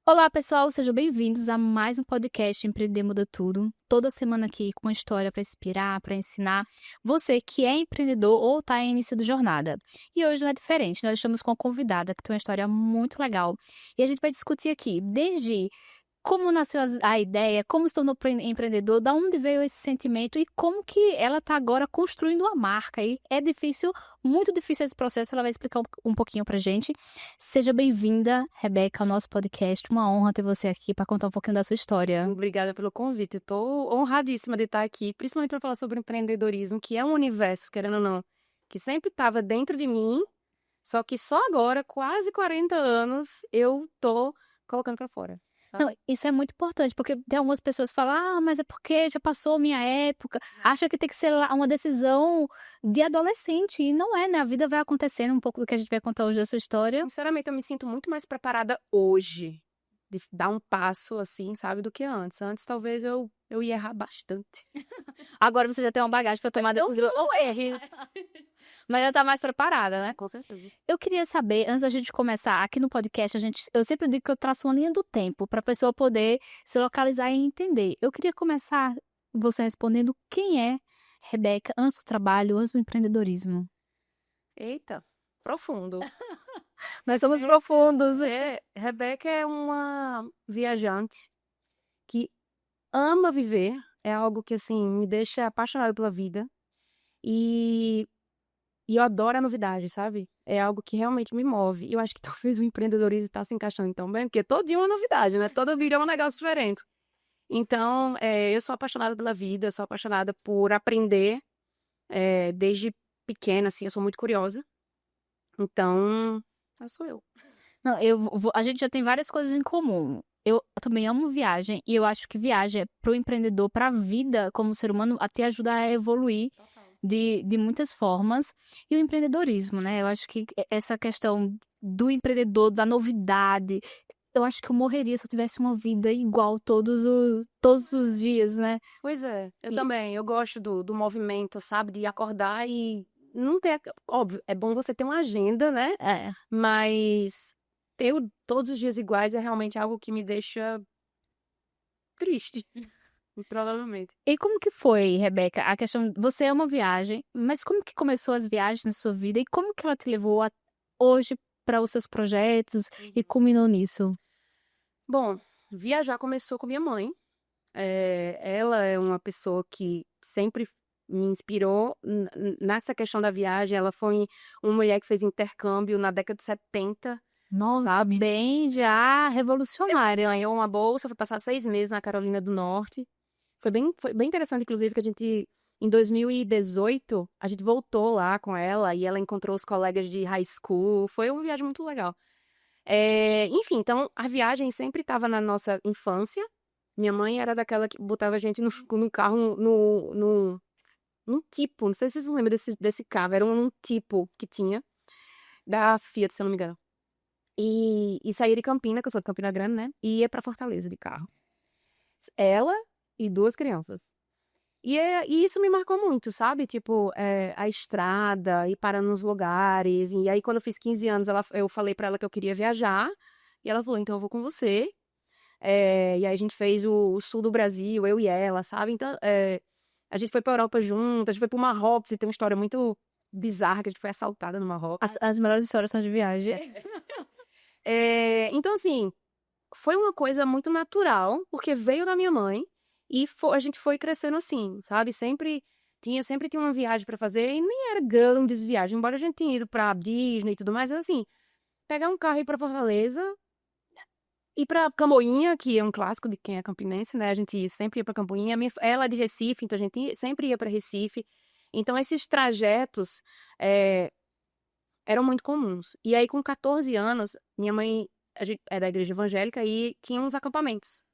Olá, pessoal, sejam bem-vindos a mais um podcast Empreender Muda Tudo. Toda semana aqui com uma história para inspirar, para ensinar você que é empreendedor ou está em início de jornada. E hoje não é diferente, nós estamos com uma convidada que tem uma história muito legal. E a gente vai discutir aqui desde como nasceu a ideia, como se tornou empreendedor, da onde veio esse sentimento e como que ela está agora construindo uma marca. E é difícil, muito difícil esse processo, ela vai explicar um pouquinho pra gente. Seja bem-vinda, Rebeca, ao nosso podcast. Uma honra ter você aqui para contar um pouquinho da sua história. Obrigada pelo convite. Estou honradíssima de estar aqui, principalmente para falar sobre empreendedorismo, que é um universo, querendo ou não, que sempre estava dentro de mim, só que só agora, quase 40 anos, eu tô colocando para fora, Não, sabe? isso é muito importante, porque tem algumas pessoas que falam: "Ah, mas é porque já passou minha época", acha que tem que ser lá uma decisão de adolescente, e não é, né, a vida vai acontecendo, um pouco do que a gente vai contar hoje da sua história. Sinceramente, eu me sinto muito mais preparada hoje de dar um passo assim, sabe, do que antes. Antes, talvez eu ia errar bastante. Agora você já tem uma bagagem para tomar decisão, ou erre, mas já tá mais preparada, né. Com certeza. Eu queria saber, antes da gente começar, aqui no podcast eu sempre digo que eu traço uma linha do tempo para a pessoa poder se localizar e entender. Eu queria começar você respondendo quem é Rebeca antes do trabalho, antes do empreendedorismo. Eita, profundo. Nós somos profundos. Rebeca é uma viajante que ama viver, é algo que, assim, me deixa apaixonada pela vida e e eu adoro a novidade, sabe. É algo que realmente me move. E eu acho que talvez o empreendedorismo está se encaixando tão bem, porque todo dia é uma novidade, né, todo dia é um negócio diferente. Então, eu sou apaixonada pela vida, eu sou apaixonada por aprender, desde pequena, assim, eu sou muito curiosa. Então, essa sou eu. Não, a gente já tem várias coisas em comum. Eu também amo viagem e eu acho que viagem é para o empreendedor, para a vida como ser humano, até ajudar a evoluir Total. de muitas formas. E o empreendedorismo, né, eu acho que essa questão do empreendedor, da novidade, eu acho que eu morreria se eu tivesse uma vida igual todos os dias, né. Pois é, eu E também, eu gosto do movimento, sabe, de acordar e não ter óbvio, é bom você ter uma agenda, né, é. mas ter todos os dias iguais é realmente algo que me deixa triste, provavelmente. E como que foi, Rebeca, a questão você é uma viagem, mas como que começou as viagens na sua vida e como que ela te levou a hoje para os seus projetos e Uhum. culminou nisso? Bom, viajar começou com minha mãe, ela é uma pessoa que sempre me inspirou nessa questão da viagem, ela foi uma mulher que fez intercâmbio na década de 70, Nossa, sabe. bem já revolucionária. Ganhou uma bolsa, foi passar 6 meses na Carolina do Norte. Foi bem interessante, inclusive, que a gente em 2018, a gente voltou lá com ela e ela encontrou os colegas de high school, foi uma viagem muito legal. Enfim, então a viagem sempre estava na nossa infância. Minha mãe era daquela que botava a gente no carro num Tipo, não sei se vocês lembram desse carro, era um Tipo que tinha, da Fiat, se eu não me engano. E saía de Campina, que eu sou de Campina Grande, né, e ia pra Fortaleza de carro. Ela e 2 crianças. E isso me marcou muito, sabe, tipo, a estrada, ir parando nos lugares, e aí quando eu fiz 15 anos eu falei pra ela que eu queria viajar, e ela falou: "Então eu vou com você". E aí a gente fez o sul do Brasil, eu e ela, sabe, então, a gente foi pra Europa juntas, a gente foi para o Marrocos e tem uma história muito bizarra que a gente foi assaltada no Marrocos. As melhores histórias são de viagem. Então assim, foi uma coisa muito natural, porque veio da minha mãe e a gente foi crescendo assim, sabe, sempre tinha uma viagem pra fazer e nem era grandes viagens, embora a gente tenha ido pra Disney e tudo mais, mas assim, pegar um carro e ir pra Fortaleza, ir pra Camboinha, que é um clássico de quem é campinense, né, a gente sempre ia pra Camboinha, ela é de Recife, então a gente sempre ia pra Recife. Então esses trajetos, eh, eram muito comuns. E aí com 14 anos, minha mãe a gente é da igreja evangélica e tinha uns acampamentos.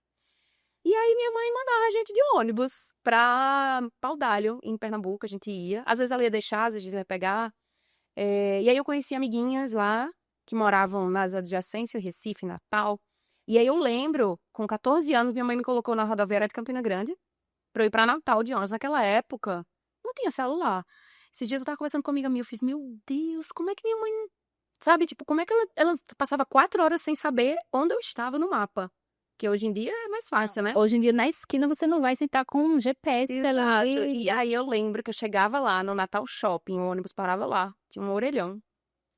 E aí minha mãe mandava a gente de ônibus pra Paudalho, em Pernambuco, a gente ia. Às vezes ela ia deixar, às vezes a gente ia pegar. E aí eu conheci amiguinhas lá, que moravam nas adjacências, Recife, Natal. E aí eu lembro, com 14 anos, minha mãe me colocou na rodoviária de Campina Grande pra eu ir pra Natal de ônibus. Naquela época, não tinha celular. Esses dias eu estava conversando com uma amiga minha, eu fiz: "Meu Deus, como é que minha mãe Sabe, tipo, como é que ela passava 4 horas sem saber onde eu estava no mapa? Que hoje em dia é mais fácil, né? Hoje em dia, na esquina, você não vai sentar com um GPS Exato. ali. E aí eu lembro que eu chegava lá no Natal Shopping, o ônibus parava lá, tinha um orelhão.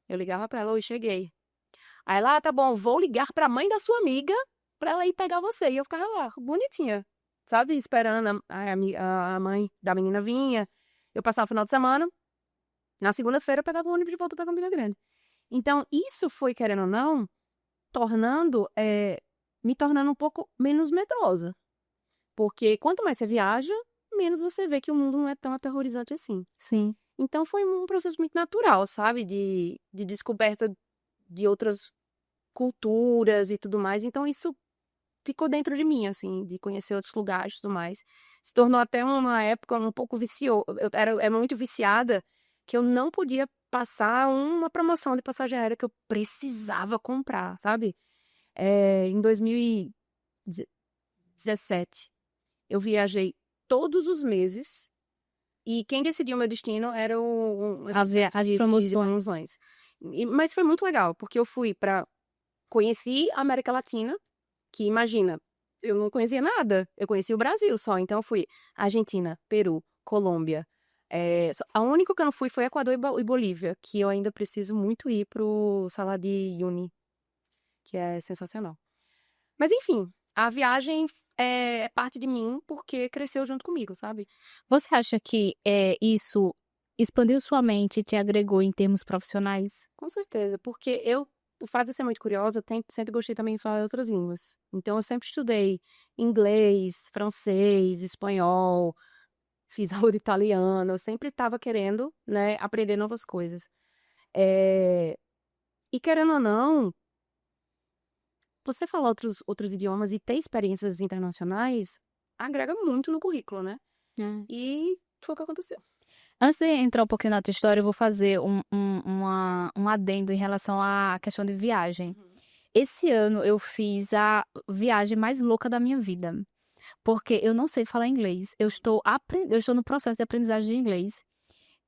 Eu ligava pra ela, oi, cheguei. Aí lá, tá bom, vou ligar pra mãe da sua amiga pra ela ir pegar você. E eu ficava lá, bonitinha, sabe? Esperando a mãe da menina vinha. Eu passava o final de semana. Na segunda-feira eu pegava o ônibus de volta pra Campina Grande. Então, isso foi, querendo ou não, me tornando um pouco menos medrosa. Porque quanto mais você viaja, menos você vê que o mundo não é tão aterrorizante assim. Sim. Então, foi um processo muito natural, sabe? De descoberta de outras culturas e tudo mais. Então, isso ficou dentro de mim, assim, de conhecer outros lugares e tudo mais. Se tornou até uma época um pouco viciou. Era muito viciada que eu não podia passar uma promoção de passagem aérea que eu precisava comprar, sabe? Em 2017, eu viajei todos os meses e quem decidiu o meu destino era As promoções. Mas foi muito legal, porque eu conheci a América Latina, que imagina, eu não conhecia nada, eu conhecia o Brasil só, então eu fui Argentina, Peru, Colômbia. A única que eu não fui foi Equador e Bolívia, que eu ainda preciso muito ir pro Salar de Uyuni, que é sensacional. Mas enfim, a viagem é parte de mim porque cresceu junto comigo, sabe? Você acha que isso expandiu sua mente e te agregou em termos profissionais? Com certeza, porque o fato de ser muito curiosa, sempre gostei também de falar outras línguas. Então, eu sempre estudei inglês, francês, espanhol, fiz aula de italiano, eu sempre estava querendo, né, aprender novas coisas. É, E querendo ou não, você falar outros idiomas e ter experiências internacionais agrega muito no currículo, né? É. E foi o que aconteceu. Antes de entrar um pouquinho na tua história, eu vou fazer um adendo em relação à questão de viagem. Esse ano eu fiz a viagem mais louca da minha vida, porque eu não sei falar inglês. Eu estou no processo de aprendizagem de inglês.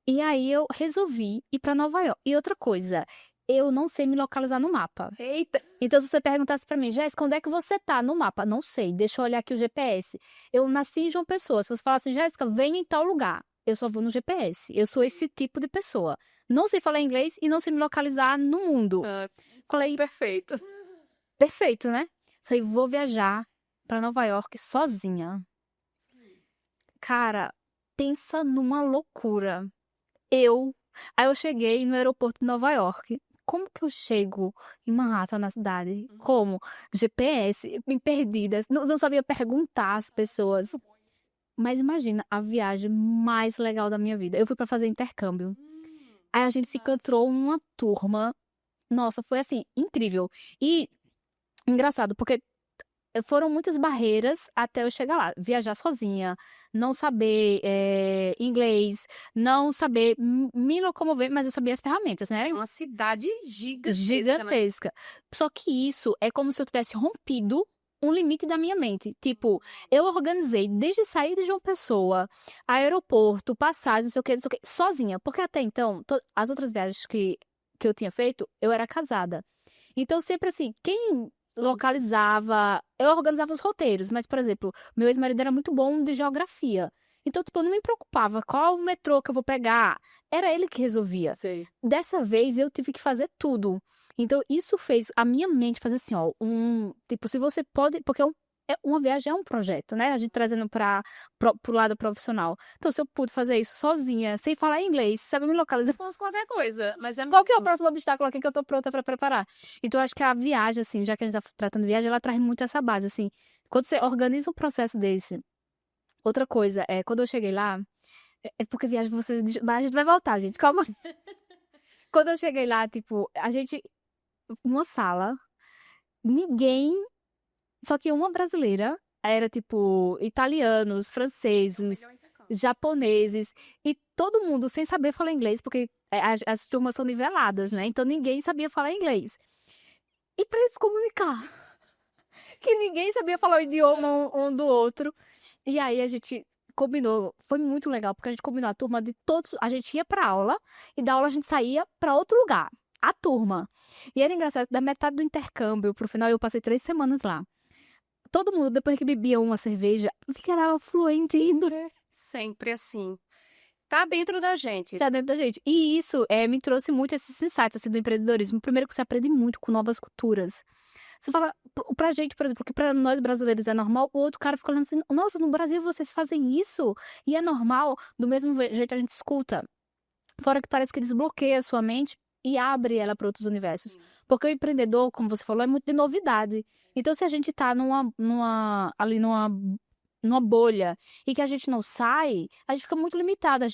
E aí eu resolvi ir para Nova York. E outra coisa, eu não sei me localizar no mapa. Eita! Então, se você perguntasse pra mim, Jéssica, onde é que você tá no mapa? Não sei, deixa eu olhar aqui o GPS. Eu nasci em João Pessoa. Se você falar assim, Jéssica, venha em tal lugar, eu só vou no GPS. Eu sou esse tipo de pessoa. Não sei falar inglês e não sei me localizar no mundo. Falei, Perfeito. perfeito, né? Falei, vou viajar pra Nova York sozinha. Cara, pensa numa loucura. Aí eu cheguei no aeroporto de Nova York. Como que eu chego em Manhattan, na cidade? Como? GPS, bem perdidas. Não sabia perguntar às pessoas. Mas imagina a viagem mais legal da minha vida. Eu fui pra fazer intercâmbio. Aí a gente se encontrou uma turma. Nossa, foi assim, incrível. E engraçado, porque foram muitas barreiras até eu chegar lá. Viajar sozinha, não saber inglês, não saber me locomover, mas eu sabia as ferramentas, né? É uma cidade gigantesca, né? Gigantesca. Só que isso é como se eu tivesse rompido um limite da minha mente. Tipo, eu organizei desde sair de João Pessoa, aeroporto, passagem, não sei o que, sozinha. Porque até então, as outras viagens que eu tinha feito, eu era casada. Então, sempre assim, quem localizava, eu organizava os roteiros, mas, por exemplo, meu ex-marido era muito bom de geografia. Então, tipo, eu não me preocupava qual o metrô que eu vou pegar. Era ele que resolvia. Sei. Dessa vez, eu tive que fazer tudo. Então, isso fez a minha mente fazer assim, ó, tipo, se você pode, porque uma viagem é um projeto, né? A gente trazendo pro lado profissional. Então, se eu pude fazer isso sozinha, sem falar inglês, sabe me localizar, Eu posso qualquer coisa, mas qual que é o próximo obstáculo aqui que eu tô pronta pra preparar? Então, eu acho que a viagem, assim, já que a gente tá tratando de viagem, ela traz muito essa base, assim. Quando você organiza um processo desse. Outra coisa, quando eu cheguei lá, porque viagem você. Mas a gente vai voltar, gente, calma. Quando eu cheguei lá, tipo, uma sala, ninguém. Só tinha uma brasileira. Era, tipo, italianos, franceses, japoneses. E todo mundo sem saber falar inglês, porque as turmas são niveladas, né? Então ninguém sabia falar inglês. E pra eles se comunicar. Que ninguém sabia falar o idioma um do outro. E aí a gente combinou, foi muito legal, porque a gente combinou a turma de todos. A gente ia pra aula, e da aula a gente saía pra outro lugar. a turma. E era engraçado, da metade do intercâmbio pro final, eu passei 3 semanas lá. Todo mundo, depois que bebia uma cerveja, ficava fluente em inglês. Sempre assim. Tá dentro da gente. Tá dentro da gente. E isso me trouxe muito esses insights assim, do empreendedorismo. Primeiro que você aprende muito com novas culturas. Você fala, pra gente, por exemplo, que pra nós brasileiros é normal, o outro cara fica olhando assim, nossa, no Brasil vocês fazem isso? E é normal, do mesmo jeito a gente escuta. Fora que parece que desbloqueia a sua mente e abre ela para outros universos. Porque o empreendedor, como você falou, é muito de novidade. Então, se a gente tá ali numa bolha e que a gente não sai, a gente fica muito limitado.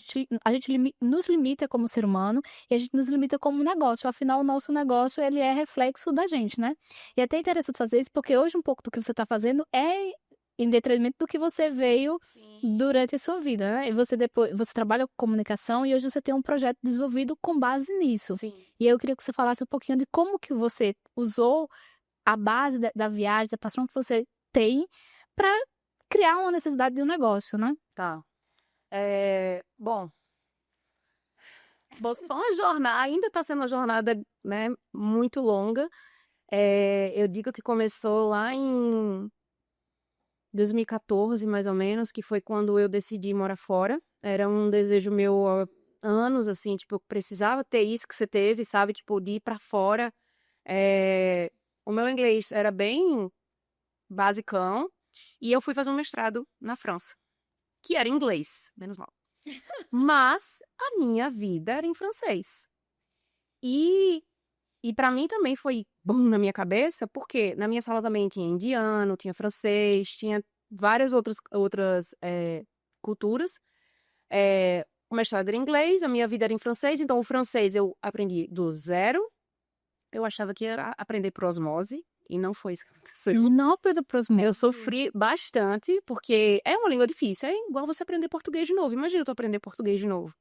Nos limita como ser humano e a gente nos limita como negócio. Afinal, o nosso negócio, ele é reflexo da gente, né? E é até interessante fazer isso, porque hoje um pouco do que você está fazendo é em detrimento do que você veio durante a sua vida, né? E você trabalha com comunicação e hoje você tem um projeto desenvolvido com base nisso. Sim. E eu queria que você falasse um pouquinho de como que você usou a base da viagem, da paixão que você tem para criar uma necessidade de um negócio, né? Tá. Bom, foi uma jornada, ainda está sendo uma jornada, né, muito longa. Eu digo que começou lá em 2014, mais ou menos, que foi quando eu decidi morar fora. Era um desejo meu há anos, assim, tipo, eu precisava ter isso que você teve, sabe? Tipo, de ir pra fora. O meu inglês era bem basicão e eu fui fazer um mestrado na França, que era em inglês, menos mal. Mas a minha vida era em francês. E para mim também foi bum na minha cabeça, porque na minha sala também tinha indiano, tinha francês, tinha várias outras culturas. O mestrado era em inglês, a minha vida era em francês, então o francês eu aprendi do zero. Eu achava que era aprender por osmose, e não foi isso que aconteceu. Não pelo próximo. Eu sofri bastante, porque é uma língua difícil, é igual você aprender português de novo. Imagina tu aprender português de novo.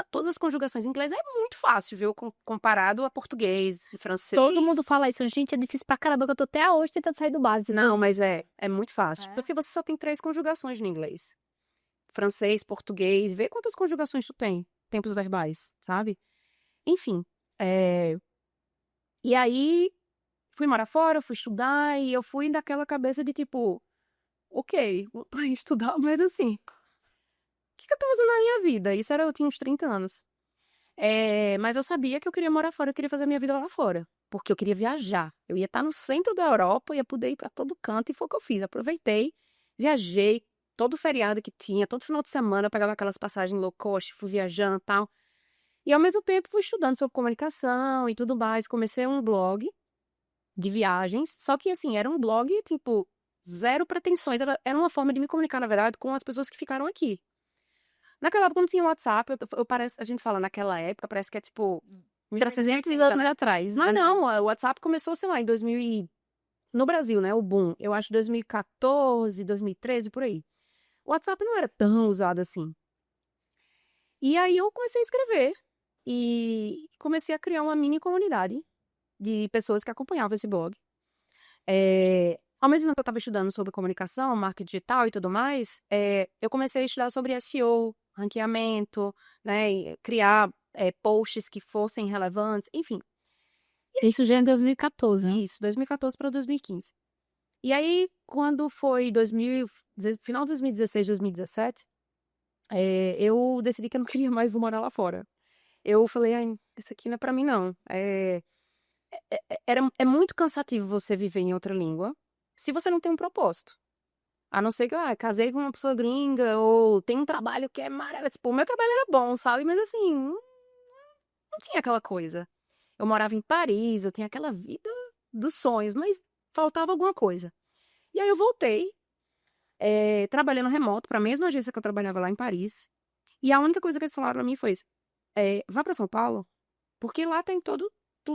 Todas as conjugações em inglês é muito fácil, viu? Comparado a português, francês. Todo mundo fala isso, gente, é difícil pra caramba, que eu tô até hoje tentando sair do básico. Não, mas é muito fácil. É? Porque você só tem 3 conjugações no inglês. Francês, português, vê quantas conjugações tu tem. Tempos verbais, sabe? Enfim, e aí fui morar fora, fui estudar, e eu fui daquela cabeça de tipo, ok, vou estudar, mas assim, o que eu tô fazendo na minha vida? Eu tinha uns 30 anos. Mas eu sabia que eu queria morar fora, eu queria fazer minha vida lá fora. Porque eu queria viajar. Eu ia estar no centro da Europa, ia poder ir pra todo canto, e foi o que eu fiz. Aproveitei, viajei, todo feriado que tinha, todo final de semana, eu pegava aquelas passagens low cost, fui viajando e tal. E ao mesmo tempo fui estudando sobre comunicação e tudo mais. Comecei um blog de viagens, só que assim, era um blog, tipo, zero pretensões. Era uma forma de me comunicar, na verdade, com as pessoas que ficaram aqui. Naquela época não tinha WhatsApp, a gente fala naquela época, parece que é tipo 300 anos atrás. Não, o WhatsApp começou, sei lá, em 2000 no Brasil, né, o boom. Eu acho 2014, 2013, por aí. O WhatsApp não era tão usado assim. E aí eu comecei a escrever e comecei a criar uma mini comunidade de pessoas que acompanhavam esse blog. Ao mesmo tempo que eu estava estudando sobre comunicação, marketing digital e tudo mais, eu comecei a estudar sobre SEO, ranqueamento, né, e criar posts que fossem relevantes, enfim. Isso já é em 2014, né? Isso, 2014 para 2015. E aí, quando foi final de 2016, 2017, eu decidi que eu não queria mais morar lá fora. Eu falei, ai, isso aqui não é para mim, não. É muito cansativo você viver em outra língua se você não tem um propósito. A não ser que, casei com uma pessoa gringa, ou tem um trabalho que é maravilhoso. Tipo, o meu trabalho era bom, sabe? Mas assim, não tinha aquela coisa. Eu morava em Paris, eu tinha aquela vida dos sonhos, mas faltava alguma coisa. E aí eu voltei, trabalhando remoto para a mesma agência que eu trabalhava lá em Paris. E a única coisa que eles falaram pra mim foi: vá para São Paulo, porque lá tem tudo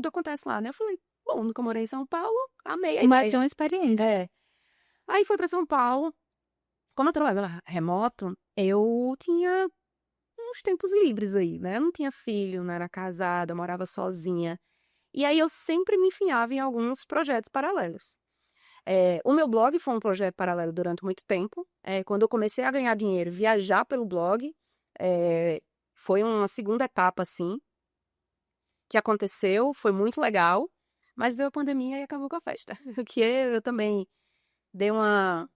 acontece lá, né? Eu falei, bom, nunca morei em São Paulo, amei a Mas ideia. tinha uma experiência. Aí fui para São Paulo. Como eu trabalhava remoto, eu tinha uns tempos livres aí, né? Eu não tinha filho, não era casada, eu morava sozinha. E aí eu sempre me enfiava em alguns projetos paralelos. O meu blog foi um projeto paralelo durante muito tempo. Quando eu comecei a ganhar dinheiro, viajar pelo blog, foi uma segunda etapa, assim. que aconteceu, foi muito legal, mas veio a pandemia e acabou com a festa. Que eu também dei uma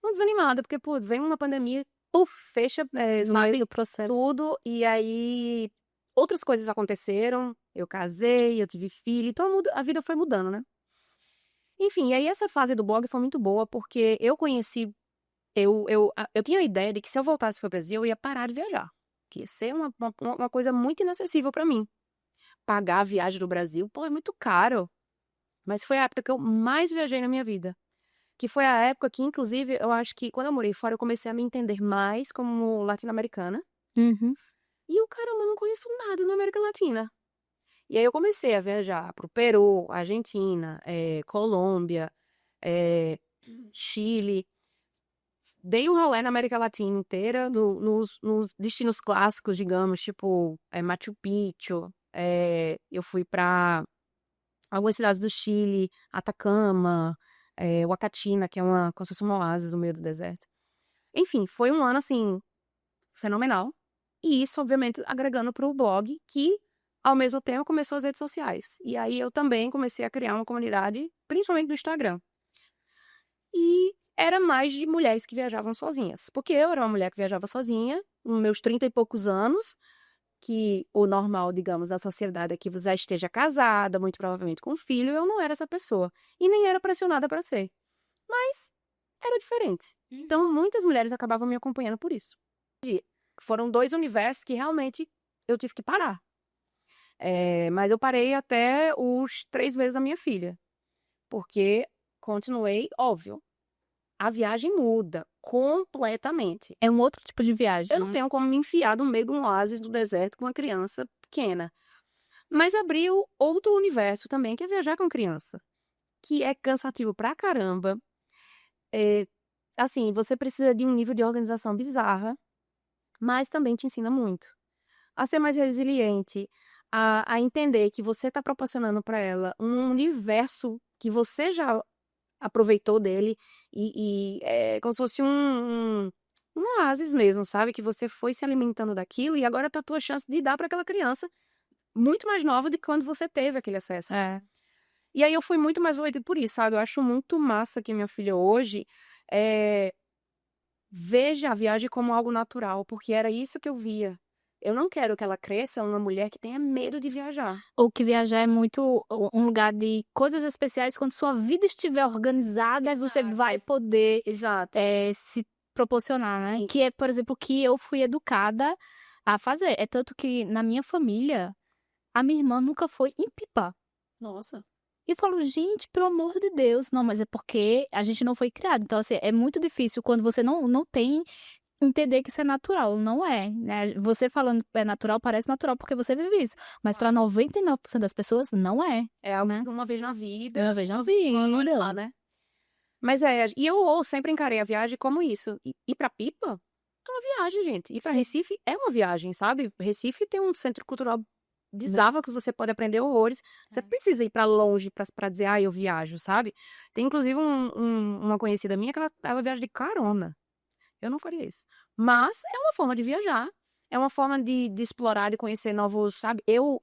desanimada, porque, pô, vem uma pandemia, puf, fecha, No meio sabe, do processo. tudo, e aí outras coisas aconteceram, eu casei, eu tive filho, então a vida foi mudando, né? Enfim, e aí essa fase do blog foi muito boa, porque eu conheci, eu tinha a ideia de que se eu voltasse para o Brasil, eu ia parar de viajar, que ia ser uma coisa muito inacessível para mim. Pagar a viagem do Brasil, pô, é muito caro. Mas foi a época que eu mais viajei na minha vida. Que foi a época que, inclusive, eu acho que quando eu morei fora, eu comecei a me entender mais como latino-americana. Uhum. E eu, caramba, eu não conheço nada na América Latina. E aí eu comecei a viajar pro Peru, Argentina, Colômbia, Chile. Dei um rolê na América Latina inteira, nos destinos clássicos, digamos, tipo Machu Picchu. Eu fui para algumas cidades do Chile, Atacama, Huacachina, que é como se fosse um oásis no meio do deserto. Enfim, foi um ano, assim, fenomenal. E isso, obviamente, agregando para o blog, que, ao mesmo tempo, começou as redes sociais. E aí eu também comecei a criar uma comunidade, principalmente no Instagram. E era mais de mulheres que viajavam sozinhas. Porque eu era uma mulher que viajava sozinha, nos meus 30 e poucos anos, que o normal, digamos, da sociedade é que você já esteja casada, muito provavelmente com um filho, eu não era essa pessoa. E nem era pressionada para ser. Mas era diferente. Então, muitas mulheres acabavam me acompanhando por isso. Foram 2 universos que realmente eu tive que parar. Mas eu parei até os 3 meses da minha filha. Porque continuei, óbvio, a viagem muda completamente. É um outro tipo de viagem, Eu não tenho como me enfiar no meio de um oásis do deserto com uma criança pequena. Mas abriu outro universo também, que é viajar com criança. Que é cansativo pra caramba. Assim, você precisa de um nível de organização bizarra, mas também te ensina muito. A ser mais resiliente, a entender que você está proporcionando para ela um universo que você já aproveitou dele e é como se fosse um oásis mesmo, sabe? Que você foi se alimentando daquilo e agora tá a tua chance de dar para aquela criança muito mais nova do que quando você teve aquele acesso. E aí eu fui muito mais envolvida por isso, sabe? Eu acho muito massa que minha filha hoje veja a viagem como algo natural, porque era isso que eu via. Eu não quero que ela cresça uma mulher que tenha medo de viajar. Ou que viajar é muito um lugar de coisas especiais. Quando sua vida estiver organizada, você Exato. vai poder Exato. se proporcionar, né? Sim. Que é, por exemplo, o que eu fui educada a fazer. É tanto que na minha família, a minha irmã nunca foi em Pipa. Nossa. E eu falo, gente, pelo amor de Deus. Não, mas é porque a gente não foi criado. Então, assim, é muito difícil quando você não tem entender que isso é natural. Não é, né? Você falando que é natural, parece natural porque você vive isso. Mas para 99% das pessoas, não é. É algo Né? que uma vez na vida. Uma vez na vida. Olha lá, né? Mas e eu sempre encarei a viagem como isso. Ir pra Pipa é uma viagem, gente. Ir pra Recife é uma viagem, sabe? Recife tem um centro cultural bizarro que você pode aprender horrores. Você precisa ir pra longe pra dizer, eu viajo, sabe? Tem inclusive uma conhecida minha que ela viaja de carona. Eu não faria isso. Mas é uma forma de viajar. É uma forma de explorar, de conhecer novos, sabe? Eu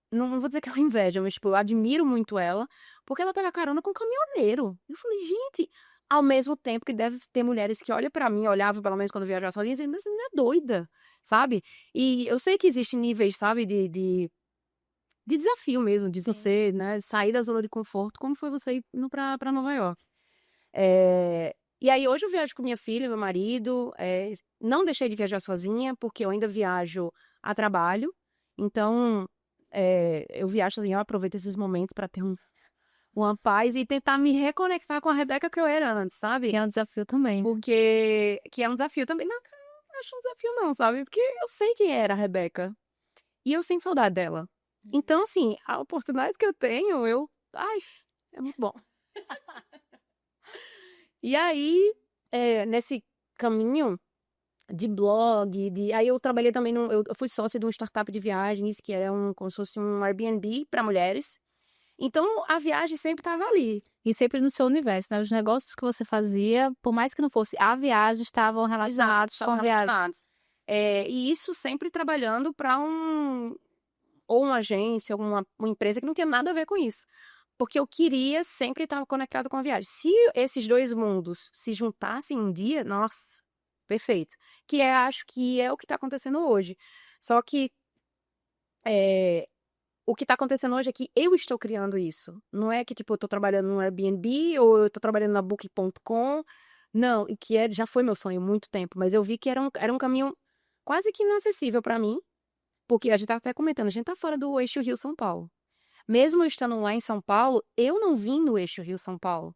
não vou dizer que eu invejo, mas, tipo, eu admiro muito ela, porque ela pega carona com um caminhoneiro. Eu falei, gente, ao mesmo tempo que deve ter mulheres que olham pra mim, olhavam pelo menos quando eu viajava sozinha, e dizem, mas você não é doida, sabe? E eu sei que existem níveis, sabe, de desafio mesmo, de você, né, sair da zona de conforto, como foi você indo pra Nova York. E aí hoje eu viajo com minha filha, meu marido, não deixei de viajar sozinha, porque eu ainda viajo a trabalho, então eu viajo sozinha, eu aproveito esses momentos para ter uma paz e tentar me reconectar com a Rebeca que eu era antes, sabe? Que é um desafio também. Porque que é um desafio também. Não, cara, não acho um desafio não, sabe? Porque eu sei quem era a Rebeca e eu sinto saudade dela. Então, assim, a oportunidade que eu tenho, ai, é muito bom. E aí, nesse caminho de blog, aí eu trabalhei também, eu fui sócia de uma startup de viagens, que era como se fosse um Airbnb para mulheres. Então, a viagem sempre estava ali. E sempre no seu universo, né? Os negócios que você fazia, por mais que não fosse a viagem, estavam relacionados com a viagem. E isso sempre trabalhando para ou uma agência, uma empresa que não tinha nada a ver com isso. Porque eu queria sempre estar conectado com a viagem. Se esses dois mundos se juntassem um dia, nossa, perfeito. Acho que é o que está acontecendo hoje. Só que o que está acontecendo hoje é que eu estou criando isso. Não é que, tipo, eu estou trabalhando no Airbnb ou eu estou trabalhando na Booking.com. Não, e já foi meu sonho há muito tempo, mas eu vi que era um caminho quase que inacessível para mim, porque a gente tá até comentando, a gente tá fora do eixo Rio-São Paulo. Mesmo eu estando lá em São Paulo, eu não vim no eixo Rio-São Paulo.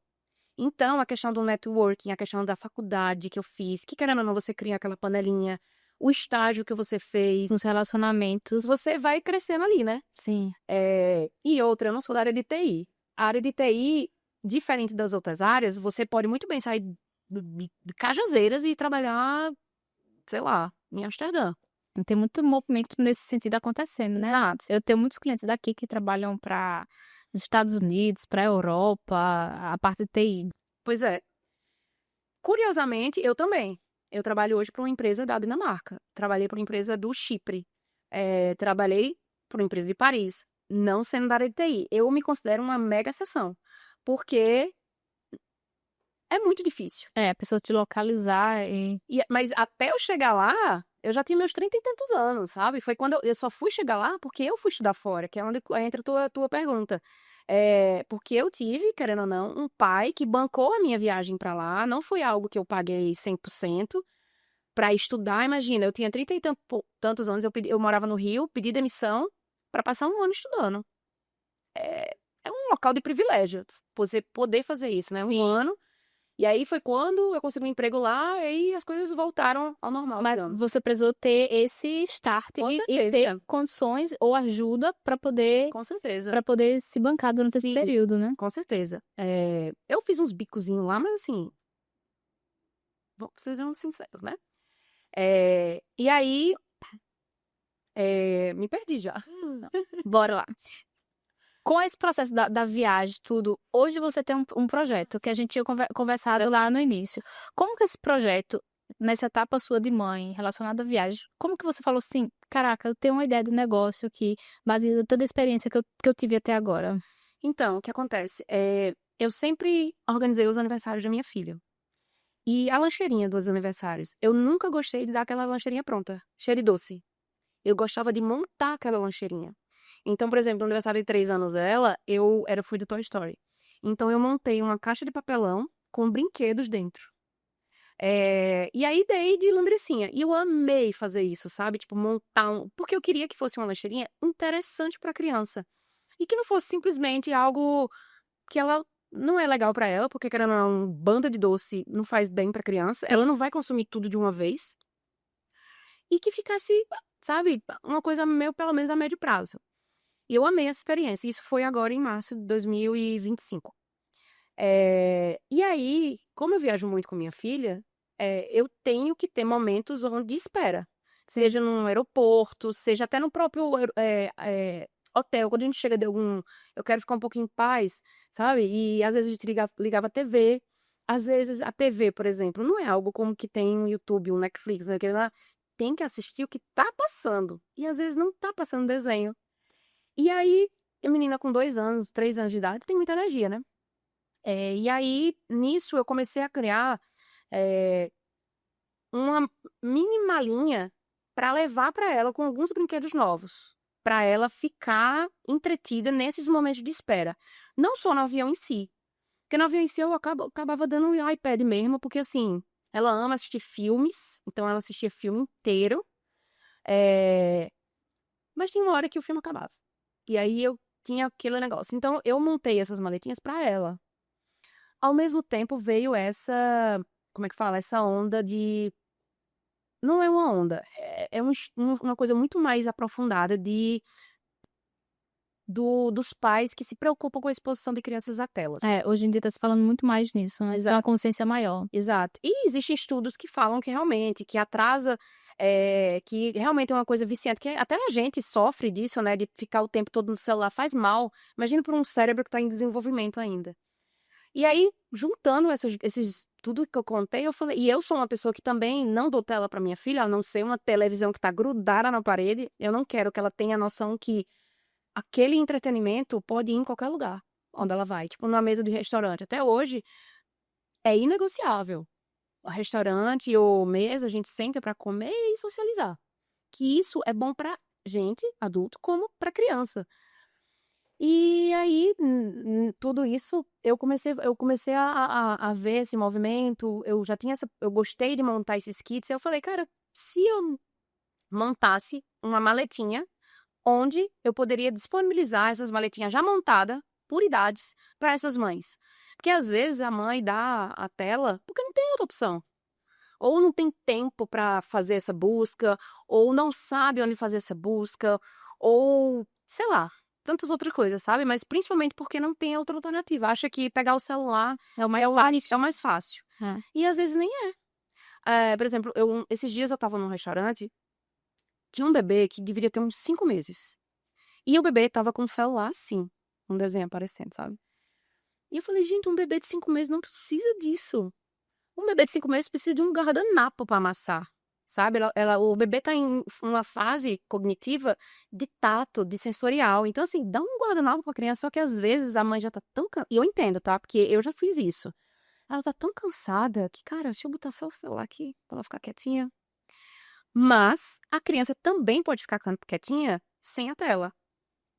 Então, a questão do networking, a questão da faculdade que eu fiz, que querendo ou não, você cria aquela panelinha, o estágio que você fez, Nos relacionamentos. você vai crescendo ali, né? Sim. E outra, eu não sou da área de TI. A área de TI, diferente das outras áreas, você pode muito bem sair de Cajazeiras e trabalhar, sei lá, em Amsterdã. Tem muito movimento nesse sentido acontecendo, né? Exato. Eu tenho muitos clientes daqui que trabalham para os Estados Unidos, para a Europa, a parte de TI. Pois é. Curiosamente, eu também. Eu trabalho hoje para uma empresa da Dinamarca. Trabalhei para uma empresa do Chipre. Trabalhei para uma empresa de Paris. Não sendo da área de TI. Eu me considero uma mega exceção. Porque é muito difícil. A pessoa te localizar Mas até eu chegar lá, eu já tinha meus 30 e tantos anos, sabe? Foi quando eu só fui chegar lá porque eu fui estudar fora, que é onde entra a tua pergunta. Porque eu tive, querendo ou não, um pai que bancou a minha viagem pra lá. Não foi algo que eu paguei 100% pra estudar. Imagina, eu tinha 30 e tantos anos, eu morava no Rio, pedi demissão pra passar um ano estudando. É um local de privilégio, você poder fazer isso, né? Um ano. E aí foi quando eu consegui um emprego lá e aí as coisas voltaram ao normal, mas digamos. você precisou ter esse start Com e certeza. ter condições ou ajuda para poder Com certeza. se bancar durante esse Sim. período, né? Com certeza. Eu fiz uns bicozinhos lá, mas assim, sejamos sinceros, né? E aí, me perdi já. Bora lá. Com esse processo da viagem, tudo, hoje você tem um projeto que a gente tinha conversado lá no início. Como que esse projeto, nessa etapa sua de mãe, relacionada à viagem, como que você falou assim, caraca, eu tenho uma ideia de negócio aqui, baseada em toda a experiência que eu tive até agora? Então, o que acontece? Eu sempre organizei os aniversários da minha filha. E a lancheirinha dos aniversários. Eu nunca gostei de dar aquela lancheirinha pronta, cheia de doce. Eu gostava de montar aquela lancheirinha. Então, por exemplo, no aniversário de 3 anos dela, fui do Toy Story. Então, eu montei uma caixa de papelão com brinquedos dentro. E aí dei de lembrancinha. E eu amei fazer isso, sabe? Tipo, porque eu queria que fosse uma lancheirinha interessante pra criança. E que não fosse simplesmente algo que ela não é legal pra ela, porque querendo ou não, banda de doce não faz bem pra criança. Ela não vai consumir tudo de uma vez. E que ficasse, sabe, uma coisa meio, pelo menos a médio prazo. E eu amei essa experiência. Isso foi agora em março de 2025. E aí, como eu viajo muito com minha filha, eu tenho que ter momentos de espera. Seja num aeroporto, seja até no próprio hotel. Quando a gente chega de algum... Eu quero ficar um pouquinho em paz, sabe? E às vezes a gente ligava a TV. Às vezes a TV, por exemplo, não é algo como que tem um YouTube, um Netflix, né? Tem que assistir o que tá passando. E às vezes não tá passando desenho. E aí, a menina com 2 anos, 3 anos de idade, tem muita energia, né? E aí, nisso, eu comecei a criar uma mini malinha para levar para ela com alguns brinquedos novos. Para ela ficar entretida nesses momentos de espera. Não só no avião em si. Porque no avião em si eu acabava dando um iPad mesmo, porque assim, ela ama assistir filmes, então ela assistia filme inteiro. Mas tinha uma hora que o filme acabava. E aí eu tinha aquele negócio. Então eu montei essas maletinhas para ela. Ao mesmo tempo veio como é que fala? Essa onda de... Não é uma onda, uma coisa muito mais aprofundada dos pais que se preocupam com a exposição de crianças a telas. Hoje em dia tá se falando muito mais nisso, né? Tem uma consciência maior. Exato. E existem estudos que falam que realmente, que atrasa, que realmente é uma coisa viciante, que até a gente sofre disso, né? De ficar o tempo todo no celular faz mal. Imagina para um cérebro que está em desenvolvimento ainda. E aí, juntando tudo que eu contei, eu falei... E eu sou uma pessoa que também não dou tela para minha filha, a não ser uma televisão que tá grudada na parede. Eu não quero que ela tenha a noção que aquele entretenimento pode ir em qualquer lugar onde ela vai. Tipo, numa mesa de restaurante. Até hoje, é inegociável. O restaurante ou mesa, a gente senta pra comer e socializar. Que isso é bom pra gente, adulto, como pra criança. E aí, tudo isso, eu comecei a ver esse movimento, eu gostei de montar esses kits, eu falei, cara, se eu montasse uma maletinha, onde eu poderia disponibilizar essas maletinhas já montadas, por idades, para essas mães. Porque às vezes a mãe dá a tela porque não tem outra opção. Ou não tem tempo para fazer essa busca, ou não sabe onde fazer essa busca, ou sei lá, tantas outras coisas, sabe? Mas principalmente porque não tem outra alternativa. Acha que pegar o celular É o mais fácil. é o mais fácil. É. E às vezes nem é. Por exemplo, esses dias eu tava num restaurante, tinha um bebê que deveria ter uns 5 meses. E o bebê tava com o celular assim, um desenho aparecendo, sabe? E eu falei, gente, um bebê de 5 meses não precisa disso. Um bebê de 5 meses precisa de um guardanapo para amassar, sabe? O bebê tá em uma fase cognitiva de tato, de sensorial. Então, assim, dá um guardanapo pra criança, só que às vezes a mãe já tá tão cansada. E eu entendo, tá? Porque eu já fiz isso. Ela tá tão cansada que, cara, deixa eu botar só o celular aqui pra ela ficar quietinha. Mas a criança também pode ficar quietinha sem a tela,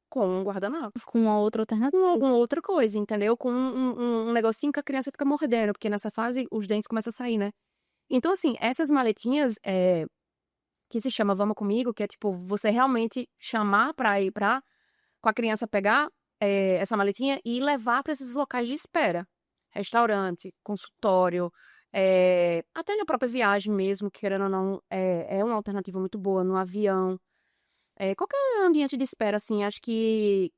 com um guardanapo. Com uma outra Com alternativa. alguma outra coisa, entendeu? Com um negocinho que a criança fica mordendo, porque nessa fase os dentes começam a sair, né? Então, assim, essas maletinhas que se chama Vamos Comigo, que é tipo, você realmente chamar pra ir com a criança pegar essa maletinha e levar pra esses locais de espera. Restaurante, consultório, até na própria viagem mesmo, que querendo ou não, é uma alternativa muito boa, no avião. Qualquer ambiente de espera, assim, acho que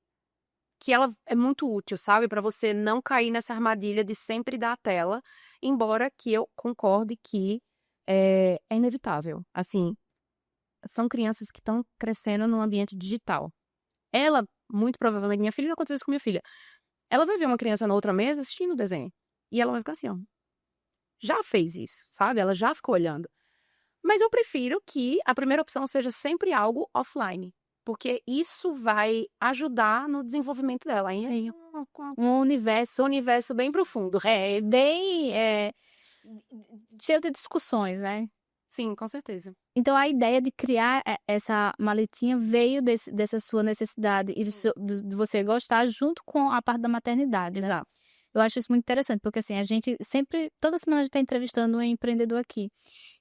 ela é muito útil, sabe? Pra você não cair nessa armadilha de sempre dar a tela, embora que eu concorde que é inevitável. Assim, são crianças que estão crescendo num ambiente digital. Ela, muito provavelmente, minha filha já aconteceu isso com minha filha. Ela vai ver uma criança na outra mesa assistindo o desenho. E ela vai ficar assim, ó. Já fez isso, sabe? Ela já ficou olhando. Mas eu prefiro que a primeira opção seja sempre algo offline. Porque isso vai ajudar no desenvolvimento dela. Aí Sim. um Um universo universo bem profundo. bem cheio de discussões, né? Sim, com certeza. Então a ideia de criar essa maletinha veio dessa sua necessidade e de você gostar junto com a parte da maternidade, né? Exato. Eu acho isso muito interessante, porque assim, a gente sempre, toda semana a gente está entrevistando um empreendedor aqui.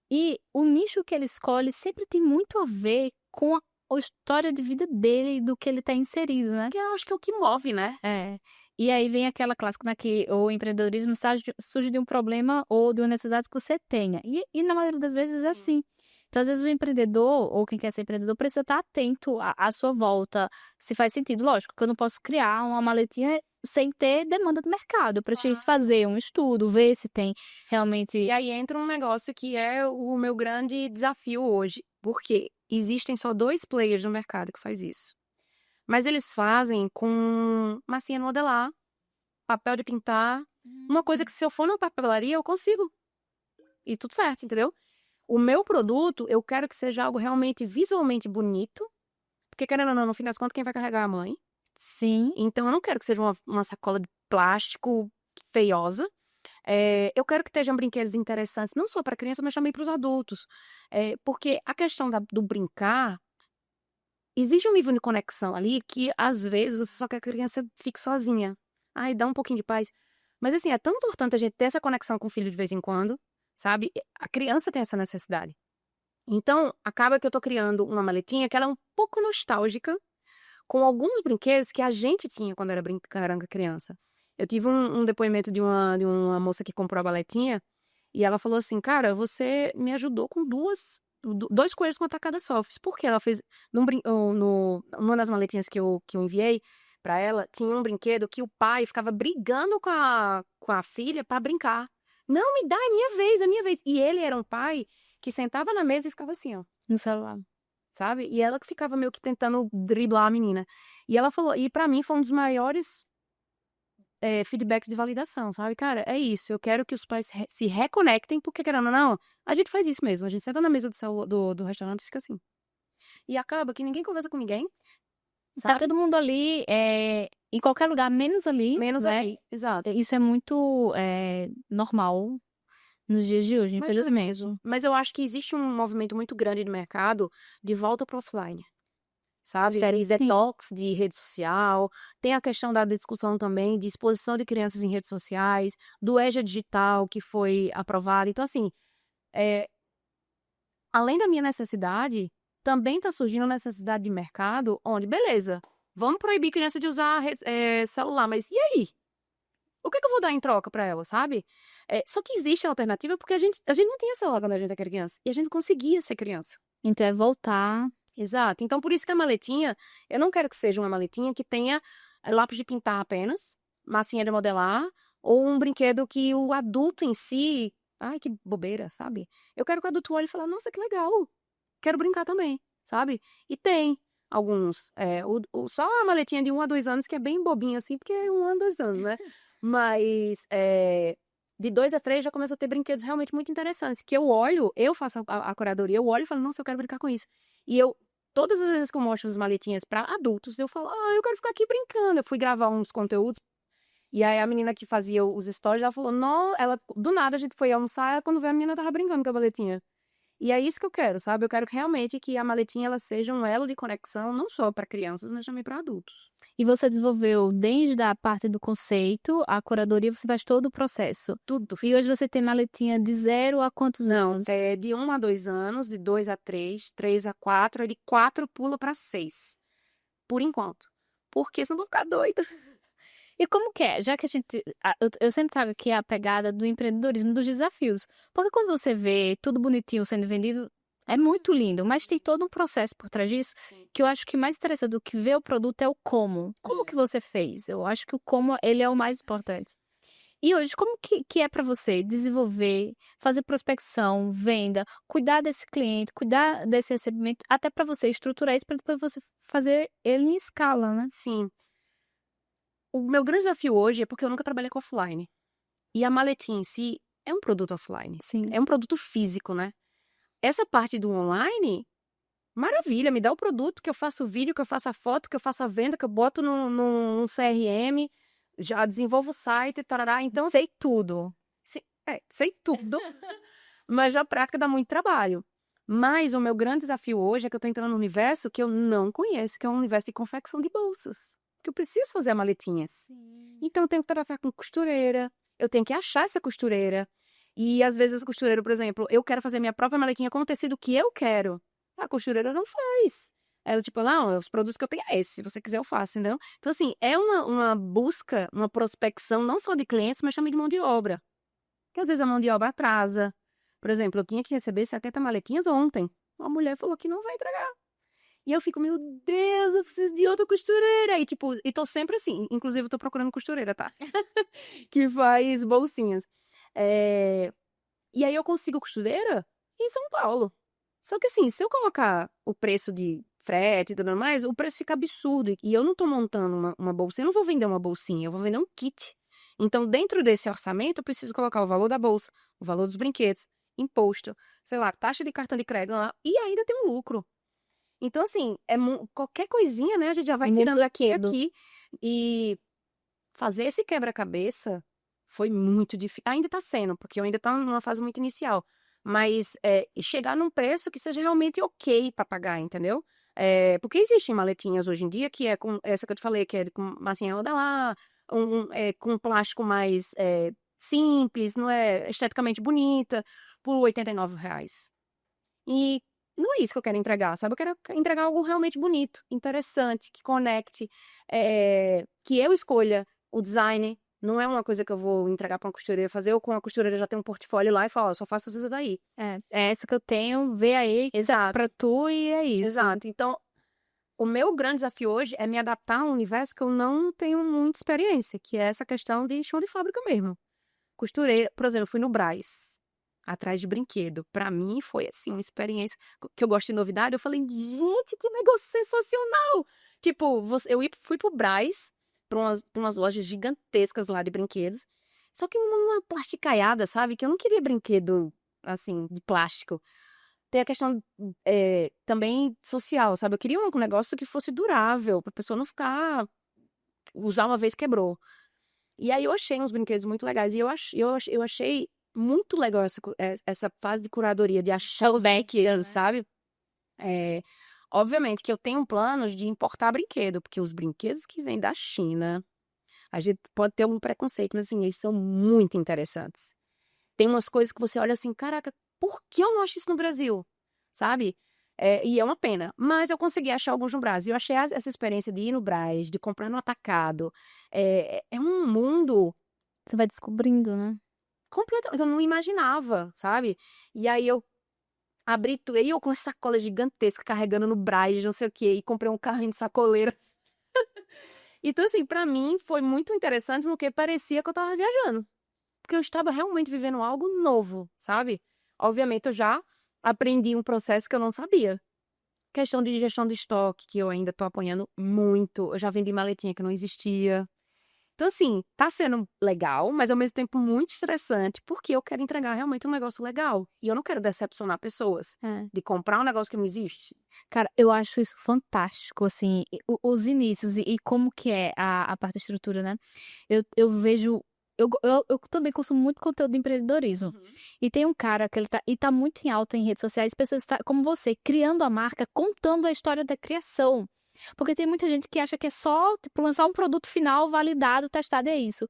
E o nicho que ele escolhe sempre tem muito a ver com a história de vida dele e do que ele está inserido, né? Que eu acho que é o que move, né? É. E aí vem aquela clássica, né, que o empreendedorismo surge de um problema ou de uma necessidade que você tenha. E na maioria das vezes é Sim. assim. Então, às vezes, o empreendedor, ou quem quer ser empreendedor, precisa estar atento à sua volta, se faz sentido. Lógico que eu não posso criar uma maletinha sem ter demanda do mercado. Eu preciso fazer um estudo, ver se tem realmente. E aí entra um negócio que é o meu grande desafio hoje. Porque existem só 2 players no mercado que faz isso. Mas eles fazem com massinha de modelar, papel de pintar, uma coisa que se eu for na papelaria eu consigo. E tudo certo, entendeu? O meu produto, eu quero que seja algo realmente visualmente bonito, porque querendo ou não, no fim das contas, quem vai carregar é a mãe. Sim. Então eu não quero que seja uma sacola de plástico feiosa. Eu quero que estejam brinquedos interessantes, não só para criança, mas também para os adultos. Porque a questão do brincar, existe um nível de conexão ali que, às vezes, você só quer que a criança fique sozinha. Ai, dá um pouquinho de paz. Mas, assim, é tão importante a gente ter essa conexão com o filho de vez em quando, sabe? A criança tem essa necessidade. Então, acaba que eu tô criando uma maletinha que ela é um pouco nostálgica, com alguns brinquedos que a gente tinha quando era criança. Eu tive um depoimento de uma moça que comprou a maletinha, e ela falou assim, cara, você me ajudou com 2 coelhos com uma tacada só. Eu fiz, por quê? Ela fez, numa das maletinhas que eu enviei pra ela, tinha um brinquedo que o pai ficava brigando com a filha pra brincar. Não, me dá, é minha vez, é minha vez. E ele era um pai que sentava na mesa e ficava assim, ó, No celular. sabe? E ela que ficava meio que tentando driblar a menina. E ela falou, e pra mim foi um dos maiores feedbacks de validação, sabe? Cara, é isso, eu quero que os pais se reconectem, porque querendo ou não, a gente faz isso mesmo, a gente senta na mesa do restaurante e fica assim. E acaba que ninguém conversa com ninguém, Tá sabe? todo mundo ali, em qualquer lugar, menos ali, Menos né? ali, exato. Isso é muito normal nos dias de hoje, Mas não é infelizmente. mesmo. Mas eu acho que existe um movimento muito grande no mercado de volta para offline, sabe? Espero E que sim. detox de rede social. Tem a questão da discussão também de exposição de crianças em redes sociais, do EJA digital que foi aprovado. Então, assim, é, além da minha necessidade, também está surgindo necessidade de mercado onde, beleza, vamos proibir criança de usar celular, mas e aí? O que eu vou dar em troca para ela, sabe? Só que existe a alternativa porque a gente não tinha celular quando a gente era criança. E a gente conseguia ser criança. Então é voltar. Exato. Então, por isso que a maletinha, eu não quero que seja uma maletinha que tenha lápis de pintar apenas, massinha de modelar, ou um brinquedo que o adulto em si. Ai, que bobeira, sabe? Eu quero que o adulto olhe e fale, nossa, que legal. Quero brincar também, sabe? E tem alguns. Só a maletinha de 1 a 2 anos, que é bem bobinha, assim, porque é 1 a 2 anos, né? Mas de 2 a 3 já começa a ter brinquedos realmente muito interessantes. Que eu olho, eu faço a curadoria, eu olho e falo, nossa, eu quero brincar com isso. E todas as vezes que eu mostro as maletinhas para adultos, eu falo, eu quero ficar aqui brincando. Eu fui gravar uns conteúdos. E aí a menina que fazia os stories, ela falou, não, do nada a gente foi almoçar, quando veio a menina tava brincando com a maletinha. E é isso que eu quero, sabe? Eu quero que realmente que a maletinha ela seja um elo de conexão, não só para crianças, mas também para adultos. E você desenvolveu desde a parte do conceito, a curadoria, você faz todo o processo. Tudo. E hoje você tem maletinha de 0 a quantos anos? É de 1 a 2 anos, de 2 a 3, 3 a 4, aí de 4 pula para 6. Por enquanto. Porque senão eu vou ficar doida. E como que é? Já que a gente. Eu sempre trago aqui a pegada do empreendedorismo, dos desafios. Porque quando você vê tudo bonitinho sendo vendido, é muito lindo, mas tem todo um processo por trás disso Sim. que eu acho que mais interessante do que ver o produto é o como. Como que você fez? Eu acho que o como, ele é o mais importante. E hoje, como que é para você desenvolver, fazer prospecção, venda, cuidar desse cliente, cuidar desse recebimento, até para você estruturar isso para depois você fazer ele em escala, né? Sim. O meu grande desafio hoje é porque eu nunca trabalhei com offline. E a maletinha em si é um produto offline. Sim. É um produto físico, né? Essa parte do online, maravilha, me dá o produto, que eu faço o vídeo, que eu faço a foto, que eu faço a venda, que eu boto no CRM, já desenvolvo o site, tarará. Então, Sei tudo. sei tudo, mas a prática dá muito trabalho. Mas o meu grande desafio hoje é que eu tô entrando num universo que eu não conheço, que é um universo de confecção de bolsas. Que eu preciso fazer a maletinha. Sim. Então eu tenho que tratar com costureira, eu tenho que achar essa costureira. E às vezes a costureira, por exemplo, eu quero fazer minha própria maletinha com o tecido que eu quero. A costureira não faz. Ela, tipo, não, os produtos que eu tenho é esse, se você quiser eu faço, entendeu? Então, assim, é uma busca, uma prospecção, não só de clientes, mas também de mão de obra. Porque às vezes a mão de obra atrasa. Por exemplo, eu tinha que receber 70 maletinhas ontem. Uma mulher falou que não vai entregar. E eu fico, meu Deus, eu preciso de outra costureira. E, tipo, e tô sempre assim. Inclusive, eu tô procurando costureira, tá? Que faz bolsinhas. E aí eu consigo costureira em São Paulo. Só que assim, se eu colocar o preço de frete e tudo mais, o preço fica absurdo. E eu não tô montando uma bolsinha, eu não vou vender uma bolsinha, eu vou vender um kit. Então, dentro desse orçamento, eu preciso colocar o valor da bolsa, o valor dos brinquedos, imposto, sei lá, taxa de cartão de crédito lá, e ainda tem um lucro. Então, assim, qualquer coisinha, né, a gente já vai tirando aqui e aqui. E fazer esse quebra-cabeça foi muito difícil. Ainda tá sendo, porque eu ainda tô numa fase muito inicial. Mas chegar num preço que seja realmente ok para pagar, entendeu? Porque existem maletinhas hoje em dia que é com essa que eu te falei, que é com massinha lá, com plástico mais simples, não é esteticamente bonita, por R$ 89. E não é isso que eu quero entregar, sabe? Eu quero entregar algo realmente bonito, interessante, que conecte, que eu escolha o design. Não é uma coisa que eu vou entregar para uma costureira fazer, ou com a costureira já tem um portfólio lá e fala, ó, só faço isso daí. É essa que eu tenho, vê aí Exato, pra tu e é isso. exato. Então, o meu grande desafio hoje é me adaptar a um universo que eu não tenho muita experiência, que é essa questão de chão de fábrica mesmo. Costurei, por exemplo, eu fui no Brás, atrás de brinquedo. Pra mim foi assim uma experiência que eu gosto de novidade. Eu falei, gente, que negócio sensacional! Tipo, fui pro Brás, pra umas lojas gigantescas lá de brinquedos. Só que uma plasticaiada, sabe? Que eu não queria brinquedo assim de plástico. tem a questão também social, sabe? Eu queria um negócio que fosse durável, pra pessoa não ficar... Usar uma vez, quebrou. E aí eu achei uns brinquedos muito legais. E eu achei muito legal essa fase de curadoria, de achar os brinquedos, sabe? Obviamente que eu tenho planos de importar brinquedo, porque os brinquedos que vêm da China, a gente pode ter algum preconceito, mas assim, eles são muito interessantes. Tem umas coisas que você olha assim, caraca, por que eu não acho isso no Brasil? Sabe? E é uma pena. Mas eu consegui achar alguns no Brasil. Eu achei essa experiência de ir no Brás, de comprar no atacado. É um mundo Você vai descobrindo, né? completamente... Eu não imaginava, sabe? E aí eu abri tudo. E eu com essa sacola gigantesca carregando no Brás, não sei o quê. E comprei um carrinho de sacoleira. Então, assim, pra mim foi muito interessante porque parecia que eu tava viajando. Porque eu estava realmente vivendo algo novo, sabe? Obviamente, eu já aprendi um processo que eu não sabia. Questão de gestão de estoque, que eu ainda tô apanhando muito. Eu já vendi maletinha que não existia. Então, assim, tá sendo legal, mas ao mesmo tempo muito estressante, porque eu quero entregar realmente um negócio legal. E eu não quero decepcionar pessoas. É. De comprar um negócio que não existe. Cara, eu acho isso fantástico, assim, os inícios e como que é a parte da estrutura, né? Eu vejo. Eu também consumo muito conteúdo de empreendedorismo. E tem um cara que ele tá muito em alta em redes sociais, pessoas como você, criando a marca, contando a história da criação. Porque tem muita gente que acha que é só, tipo, lançar um produto final, validado, testado, é isso.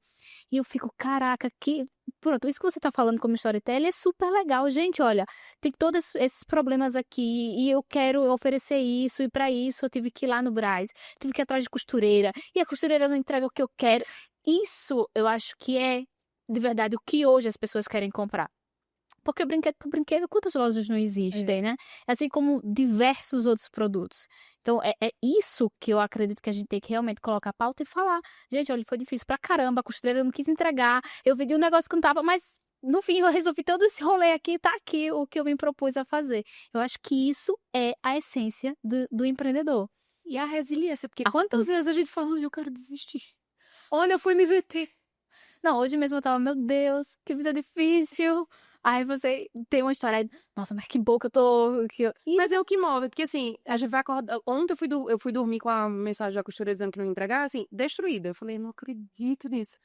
E eu fico, caraca, que... Pronto, isso que você tá falando como storytelling é super legal. Gente, olha, tem todos esses problemas aqui e eu quero oferecer isso e para isso eu tive que ir lá no Brás, tive que ir atrás de costureira e a costureira não entrega o que eu quero. Isso eu acho que é de verdade o que hoje as pessoas querem comprar. Porque brinquedo por brinquedo, quantas lojas não existem, né? Assim como diversos outros produtos. Então, é isso que eu acredito que a gente tem que realmente colocar a pauta e falar. Gente, olha, foi difícil pra caramba, a costureira não quis entregar, eu vendi um negócio que não tava, mas no fim eu resolvi todo esse rolê aqui, tá aqui o que eu me propus a fazer. Eu acho que isso é a essência do empreendedor. E a resiliência, porque quantas vezes a gente fala, eu quero desistir. Onde eu fui me VT? Não, hoje mesmo eu tava, meu Deus, que vida difícil. Aí você tem uma história aí, nossa, mas que bom que eu tô... Mas é o que move, porque assim, a gente vai acordar... Ontem eu fui dormir com a mensagem da costureira dizendo que não ia entregar, assim, destruída. Eu falei, não acredito nisso.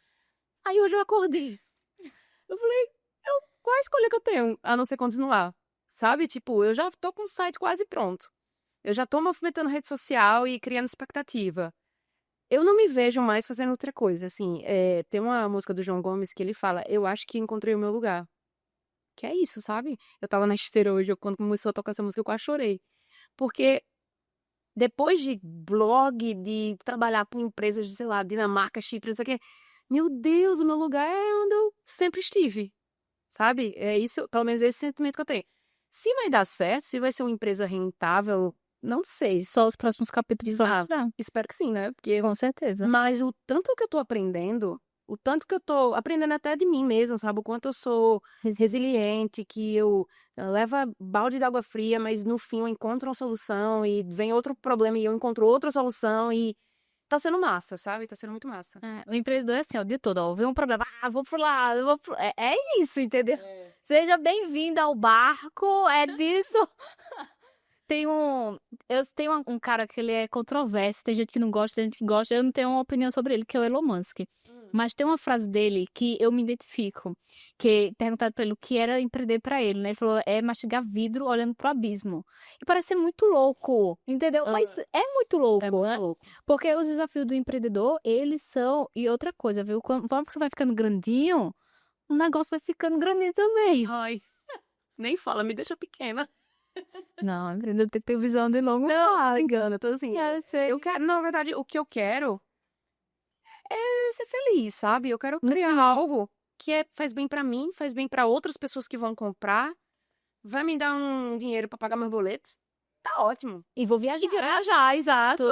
Aí hoje eu acordei. Eu falei, qual a escolha que eu tenho, a não ser continuar? Sabe? Tipo, eu já tô com o site quase pronto. Eu já tô movimentando rede social e criando expectativa. Eu não me vejo mais fazendo outra coisa, assim. Tem uma música do João Gomes que ele fala, eu acho que encontrei o meu lugar. Que é isso, sabe? Eu tava na esteira hoje, quando começou a tocar essa música, eu quase chorei. Porque depois de blog, de trabalhar com empresas de, sei lá, Dinamarca, Chipre, não sei o quê, meu Deus, o meu lugar é onde eu sempre estive, sabe? É isso, pelo menos esse sentimento que eu tenho. Se vai dar certo, se vai ser uma empresa rentável, não sei. Só os próximos capítulos vão mostrar. Espero que sim, né? Porque... Com certeza. Mas o tanto que eu tô aprendendo, o tanto que eu tô aprendendo até de mim mesma, sabe? O quanto eu sou resiliente, que eu levo balde de água fria, mas no fim eu encontro uma solução e vem outro problema e eu encontro outra solução e tá sendo massa, sabe? Tá sendo muito massa. O empreendedor é assim, ó, o dia todo, ó, vê um problema, vou pro lado, vou pro... É isso, entendeu? Seja bem-vindo ao barco, é disso. Eu tenho um cara que ele é controverso, tem gente que não gosta, tem gente que gosta, eu não tenho uma opinião sobre ele, que é o Elon Musk. Mas tem uma frase dele que eu me identifico, que perguntado pra ele o que era empreender pra ele, né? Ele falou, é mastigar vidro olhando pro abismo. E parece ser muito louco, entendeu? Mas é muito louco, É muito né? louco. Porque os desafios do empreendedor, eles são... E outra coisa, viu? Conforme você vai ficando grandinho, o negócio vai ficando grandinho também. Ai, nem fala, me deixa pequena. Não, empreendedor tem que ter visão de longo Não, prazo. engana, tô assim. Eu sei. Eu quero, na verdade, o que eu quero é ser feliz, sabe? Eu quero criar algo que faz bem pra mim, faz bem pra outras pessoas que vão comprar, vai me dar um dinheiro pra pagar meus boletos. Tá ótimo. E vou viajar. E viajar, exato.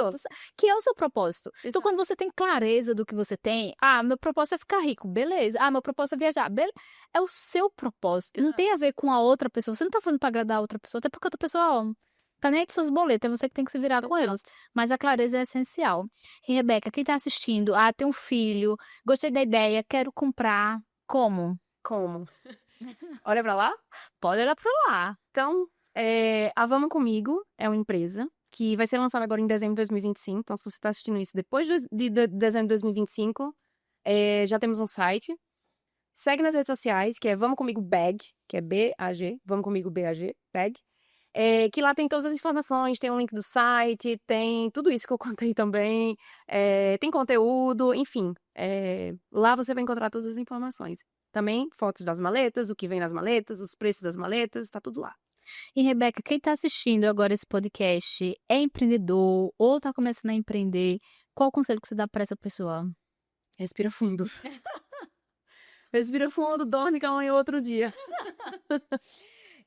Que é o seu propósito. Então, Exato. quando você tem clareza do que você tem, meu propósito é ficar rico, beleza. Meu propósito é viajar, beleza. É o seu propósito. Não tem a ver com a outra pessoa. Você não tá fazendo pra agradar a outra pessoa, até porque a outra pessoa, ó, tá nem aí com seus boletos, é você que tem que se virar com elas. Mas a clareza é essencial. E, Rebeca, quem tá assistindo, tem um filho, gostei da ideia, quero comprar. Como? Como? Olha pra lá? Pode olhar pra lá. Então, A Vamos Comigo é uma empresa que vai ser lançada agora em dezembro de 2025. Então, se você está assistindo isso depois de dezembro de 2025, já temos um site. Segue nas redes sociais, que é Vamos Comigo Bag, que é B-A-G, Vamos Comigo B-A-G, Bag. Que lá tem todas as informações, tem um link do site, tem tudo isso que eu contei também, tem conteúdo, enfim. Lá você vai encontrar todas as informações. Também fotos das maletas, o que vem nas maletas, os preços das maletas, tá tudo lá. E, Rebeca, quem está assistindo agora esse podcast é empreendedor ou está começando a empreender, qual o conselho que você dá para essa pessoa? Respira fundo. Respira fundo, dorme que amanhã é outro dia.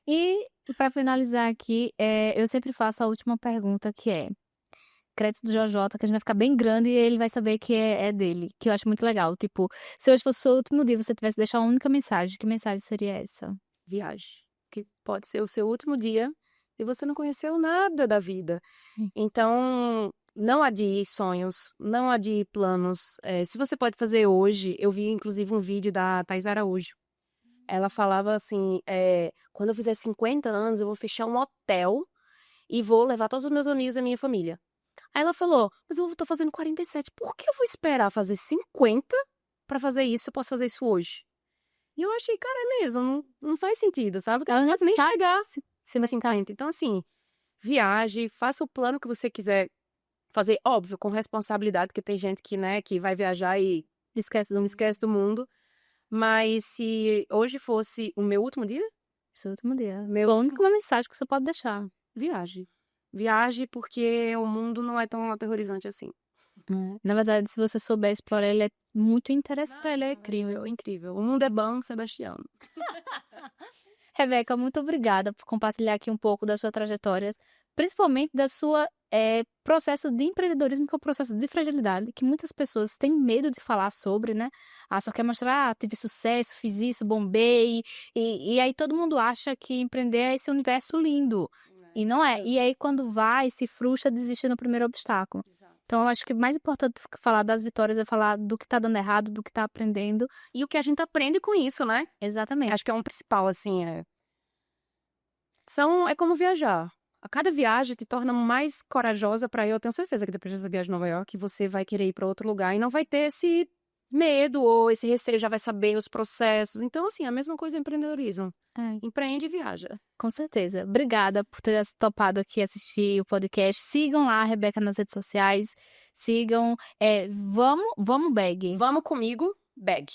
E, para finalizar aqui, eu sempre faço a última pergunta, que é crédito do Jojota, que a gente vai ficar bem grande e ele vai saber que é dele, que eu acho muito legal. Tipo, se hoje fosse o seu último dia, você tivesse que deixar uma única mensagem, que mensagem seria essa? Viagem. Que pode ser o seu último dia e você não conheceu nada da vida. Então, não adie sonhos, não adie planos. Se você pode fazer hoje, eu vi inclusive um vídeo da Thais Araújo. Ela falava assim, quando eu fizer 50 anos, eu vou fechar um hotel e vou levar todos os meus amigos da minha família. Aí ela falou, mas eu tô fazendo 47, por que eu vou esperar fazer 50 pra fazer isso? Eu posso fazer isso hoje. E eu achei, cara, é mesmo, não faz sentido, sabe? Porque ela não vai nem chegar sendo 50. Então, assim, viaje, faça o plano que você quiser fazer, óbvio, com responsabilidade, porque tem gente que, né, que vai viajar e esquece do mundo. Mas se hoje fosse o meu último dia, Seu último dia. A única mensagem que você pode deixar. viaje. Viaje porque o mundo não é tão aterrorizante assim. Na verdade, se você souber explorar, ele é muito interessante. Ele é incrível, incrível. O mundo é bom, Sebastião. Rebeca, muito obrigada por compartilhar aqui um pouco da sua trajetória, principalmente da sua processo de empreendedorismo, que é o processo de fragilidade, que muitas pessoas têm medo de falar sobre, né? Só quer mostrar, tive sucesso, fiz isso, bombei, e aí todo mundo acha que empreender é esse universo lindo, e não é. E aí quando vai, se frustra, desiste no primeiro obstáculo. Então eu acho que o mais importante do que falar das vitórias é falar do que tá dando errado, do que tá aprendendo. E o que a gente aprende com isso, né? Exatamente. Acho que é um principal, assim, é como viajar. A cada viagem te torna mais corajosa para ir. Eu tenho certeza que depois dessa viagem de Nova York, você vai querer ir para outro lugar e não vai ter esse medo ou esse receio, já vai saber os processos. Então, assim, a mesma coisa é empreendedorismo. Empreende e viaja. Com certeza. Obrigada por ter topado aqui assistir o podcast. Sigam lá a Rebeca nas redes sociais. Sigam Vamos Bag. Vamos comigo, Bag.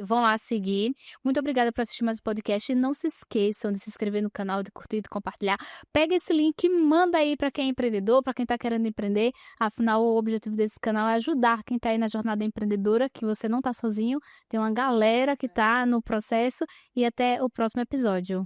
Vão lá seguir. Muito obrigada por assistir mais o podcast. E não se esqueçam de se inscrever no canal, de curtir, de compartilhar. Pega esse link e manda aí para quem é empreendedor, para quem está querendo empreender. Afinal, o objetivo desse canal é ajudar quem está aí na jornada empreendedora, que você não está sozinho. Tem uma galera que está no processo. E até o próximo episódio.